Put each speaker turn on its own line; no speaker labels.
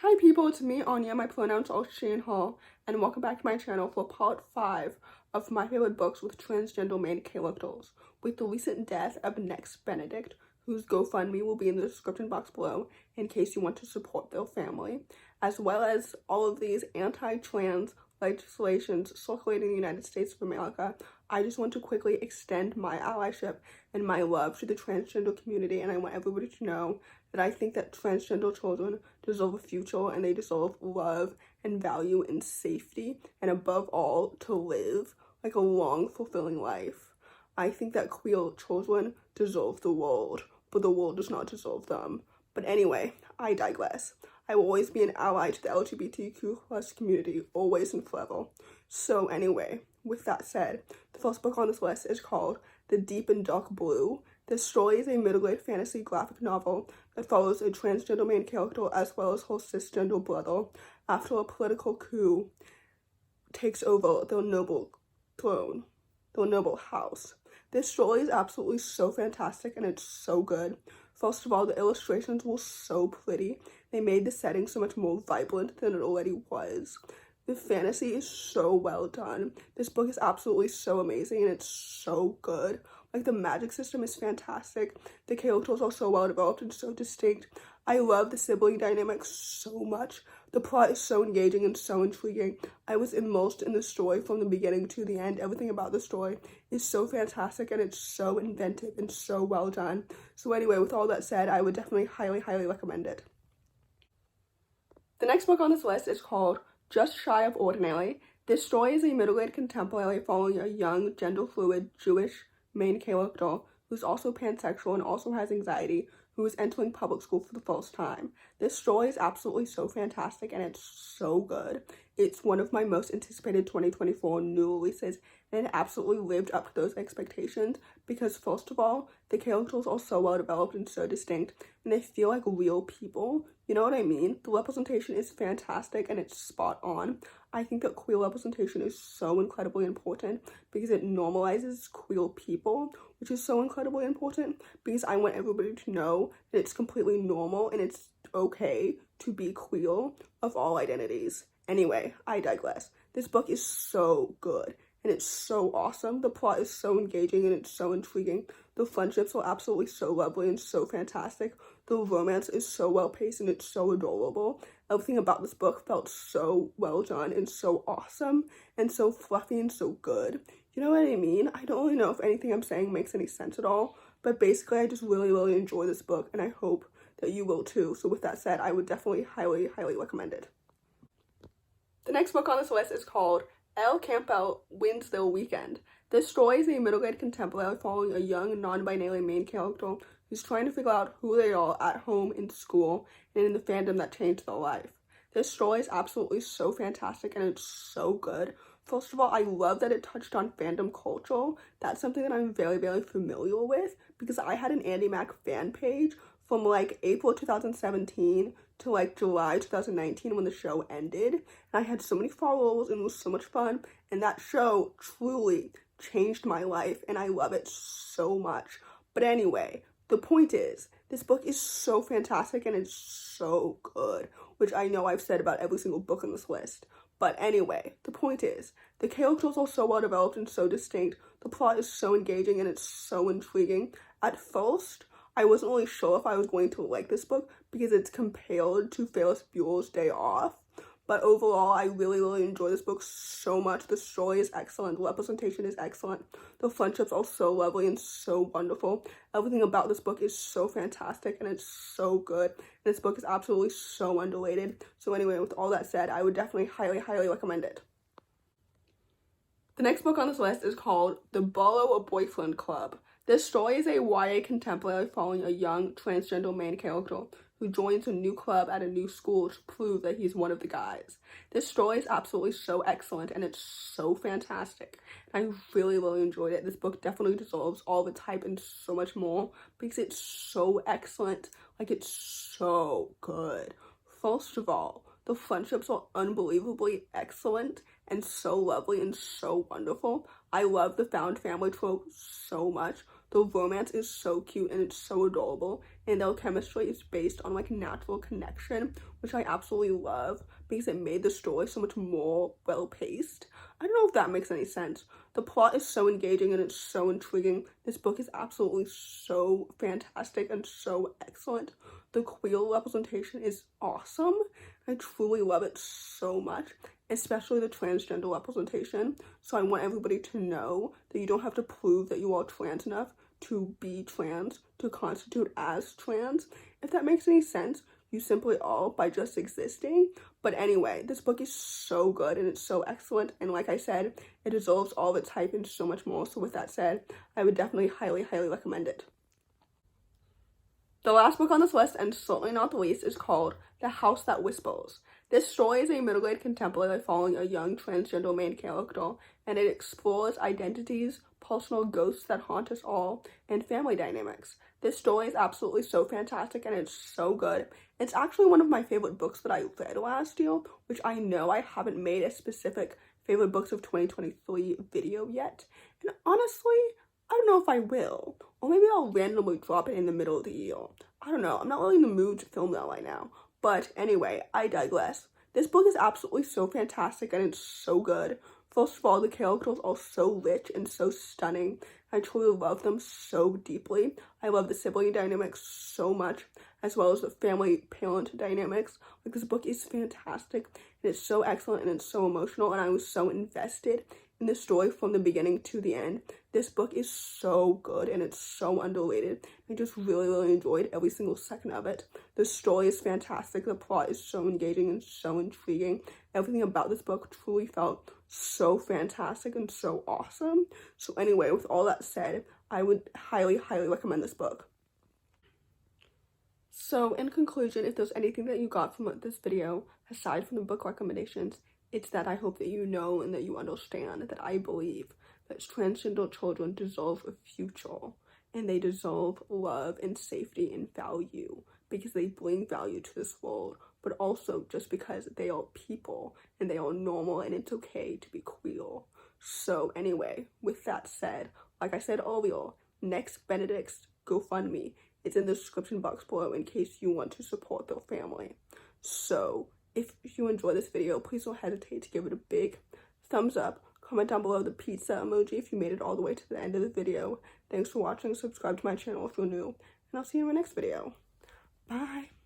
Hi people, it's me, Anja, my pronouns are she and her, and welcome back to my channel for part 5 of my favorite books with transgender main characters, with the recent death of Next Benedict, whose GoFundMe will be in the description box below in case you want to support their family, as well as all of these anti-trans legislations circulating in the United States of America. I just want to quickly extend my allyship and my love to the transgender community, and I want everybody to know that I think that transgender children deserve a future and they deserve love and value and safety, and above all, to live like a long, fulfilling life. I think that queer children deserve the world, but the world does not deserve them. But anyway, I digress. I will always be an ally to the LGBTQ+ community, always and forever. So anyway, with that said, the first book on this list is called The Deep and Dark Blue. This story is a middle-grade fantasy graphic novel that follows a transgender main character as well as her cisgender brother after a political coup takes over their noble throne, their noble house. This story is absolutely so fantastic and it's so good. First of all, the illustrations were so pretty. They made the setting so much more vibrant than it already was. The fantasy is so well done. This book is absolutely so amazing and it's so good. Like, the magic system is fantastic. The characters are so well developed and so distinct. I love the sibling dynamic so much. The plot is so engaging and so intriguing. I was immersed in the story from the beginning to the end. Everything about the story is so fantastic and it's so inventive and so well done. So anyway, with all that said, I would definitely highly recommend it. The next book on this list is called Just Shy of Ordinary. This story is a middle-grade contemporary following a young, gender-fluid Jewish main character who's also pansexual and also has anxiety, who is entering public school for the first time. This story is absolutely so fantastic and it's so good. It's one of my most anticipated 2024 new releases, and it absolutely lived up to those expectations because, first of all, the characters are so well developed and so distinct, and they feel like real people. You know what I mean? The representation is fantastic and it's spot on. I think that queer representation is so incredibly important because it normalizes queer people, which is so incredibly important because I want everybody to know that it's completely normal and it's okay to be queer of all identities. Anyway, I digress. This book is so good and it's so awesome. The plot is so engaging and it's so intriguing. The friendships are absolutely so lovely and so fantastic. The romance is so well paced and it's so adorable. Everything about this book felt so well done and so awesome and so fluffy and so good. You know what I mean? I don't really know if anything I'm saying makes any sense at all, but basically I just really enjoy this book and I hope that you will too. So with that said, I would definitely highly recommend it. The next book on this list is called Elle, Campbell Wins Their Weekend. This story is a middle-grade contemporary following a young non-binary main character who's trying to figure out who they are at home, in school, and in the fandom that changed their life. This story is absolutely so fantastic and it's so good. First of all, I love that it touched on fandom culture. That's something that I'm very familiar with because I had an Andy Mack fan page from like April 2017 to like July 2019 when the show ended. And I had so many followers and it was so much fun. And that show truly changed my life and I love it so much. But anyway, the point is, this book is so fantastic and it's so good, which I know I've said about every single book on this list. But anyway, the point is, the characters are so well developed and so distinct. The plot is so engaging and it's so intriguing. At first, I wasn't really sure if I was going to like this book because it's compared to Ferris Bueller's Day Off. But overall, I really enjoy this book so much. The story is excellent. The representation is excellent. The friendships are so lovely and so wonderful. Everything about this book is so fantastic and it's so good. This book is absolutely so underrated. So anyway, with all that said, I would definitely highly recommend it. The next book on this list is called The Borrow a Boyfriend Club. This story is a YA contemporary following a young transgender main character who joins a new club at a new school to prove that he's one of the guys. This story is absolutely so excellent and it's so fantastic. I really enjoyed it. This book definitely deserves all the hype and so much more because it's so excellent. Like, it's so good. First of all, the friendships are unbelievably excellent and so lovely and so wonderful. I love the found family trope so much. The romance is so cute and it's so adorable, and their chemistry is based on like natural connection, which I absolutely love because it made the story so much more well-paced. I don't know if that makes any sense. The plot is so engaging and it's so intriguing. This book is absolutely so fantastic and so excellent. The queer representation is awesome. I truly love it so much, especially the transgender representation. So I want everybody to know that you don't have to prove that you are trans enough to be trans, to constitute as trans. If that makes any sense, you simply are by just existing. But anyway, this book is so good and it's so excellent. And like I said, it deserves all of its hype and so much more. So with that said, I would definitely highly, highly recommend it. The last book on this list, and certainly not the least, is called The House That Whispers. This story is a middle-grade contemporary following a young transgender main character, and it explores identities, personal ghosts that haunt us all, and family dynamics. This story is absolutely so fantastic and it's so good. It's actually one of my favorite books that I read last year, which I know I haven't made a specific favorite books of 2023 video yet. And honestly, I don't know if I will. Or maybe I'll randomly drop it in the middle of the year. I don't know. I'm not really in the mood to film that right now. But anyway, I digress. This book is absolutely so fantastic and it's so good. First of all, the characters are so rich and so stunning. I truly love them so deeply. I love the sibling dynamics so much, as well as the family-parent dynamics. Like, this book is fantastic, and it's so excellent, and it's so emotional, and I was so invested in the story from the beginning to the end. This book is so good, and it's so underrated. I just really, really enjoyed every single second of it. The story is fantastic. The plot is so engaging and so intriguing. Everything about this book truly felt so fantastic and so awesome. So anyway, with all that said, I would highly, highly recommend this book. So in conclusion, if there's anything that you got from this video, aside from the book recommendations, it's that I hope that you know and that you understand that I believe that transgender children deserve a future, and they deserve love and safety and value because they bring value to this world, but also just because they are people and they are normal and it's okay to be queer. So anyway, with that said, like I said earlier, next Benedict's GoFundMe is in the description box below in case you want to support their family. So if you enjoy this video, please don't hesitate to give it a big thumbs up. Comment down below the pizza emoji if you made it all the way to the end of the video. Thanks for watching. Subscribe to my channel if you're new, and I'll see you in my next video. Bye.